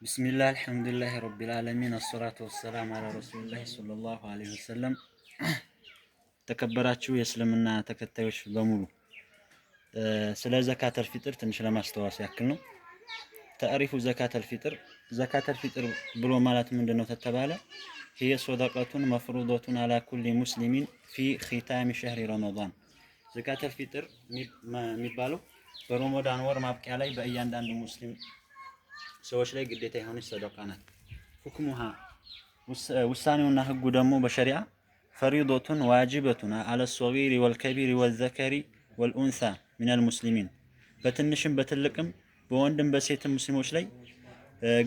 ቢስሚላህ አልሐምዱሊላህ ረቢል ዓለሚን አስሰላቱ ወሰላም አላ ረሱሊላህ ሰለላሁ ዐለይሂ ወሰለም። ተከበራችሁ የእስልምና ተከታዮች በሙሉ ስለ ዘካተል ፊጥር ትንሽ ለማስተዋወስ ያክል ነው። ተዕሪፉ ዘካተል ፊጥር ብሎ ማለት ምንድነው ተተባለ هي صدقة مفروضة على كل مسلم في ختام شهر رمضان። ዘካተል ፊጥር የሚባለው በረመዳን ወር ማብቂያ ላይ በእያንዳንዱ ሙስሊም ሰዎች ላይ ግዴታ የሆነች ሰደቃ ናት። ሁክሙሃ ውሳኔውና ህጉ ደግሞ በሸሪዓ ፈሪዶቱን ዋጅበቱን አለ ሶጊሪ ወልከቢሪ ወዘከሪ ወልኡንሳ ሚነል ሙስሊሚን፣ በትንሽም በትልቅም በወንድም በሴትም ሙስሊሞች ላይ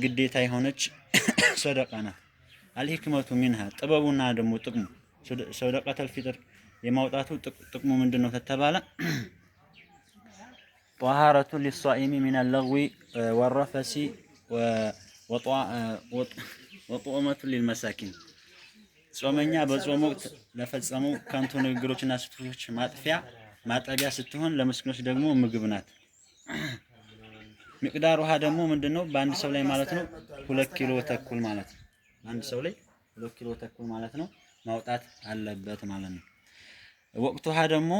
ግዴታ የሆነች ሰደቃ ናት። አልሂክመቱ ሚንሃ ጥበቡና ደግሞ ጥቅሙ ሰደቃተል ፊጥር የማውጣቱ ጥቅሙ ምንድነው ተተባለ طهارة للصائم من اللغو والرفث وطعمة للمساكين። ጾመኛ በጾም ወቅት ለፈጸሙ ከንቱ ንግግሮችና ስህተቶች ማጠቢያ ስትሆን ለምስኪኖች ደግሞ ምግብ ናት። ሚቅዳር ውሃ ደግሞ ምንድነው በአንድ ሰው ላይ ማለት ነው 2 ኪሎ ተኩል ማለት ነው። አንድ ሰው ላይ 2 ኪሎ ተኩል ማለት ነው ማውጣት አለበት ማለት ነው። ወቅቱሃ ደግሞ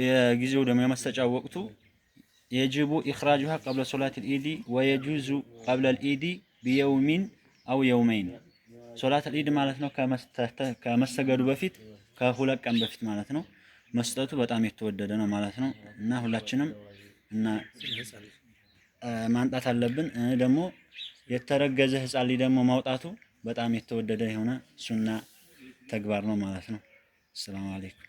የጊዜው ደግሞ የመሰጫው ወቅቱ የጅቡ ኢኽራጁሃ ቀብለ ሶላቲል ኢዲ ወየጁዙ ቀብለል ኢዲ ቢየውሚን አው የውመይን። ሶላተል ኢድ ማለት ነው ከመሰገዱ በፊት ከሁለት ቀን በፊት ማለት ነው። መስጠቱ በጣም የተወደደ ነው ማለት ነው እና ሁላችንም ማንጣት አለብን። ደግሞ የተረገዘ ህፃን ልጅ ደግሞ ማውጣቱ በጣም የተወደደ የሆነ ሱና ተግባር ነው ማለት ነው። ሰላም አለይኩም።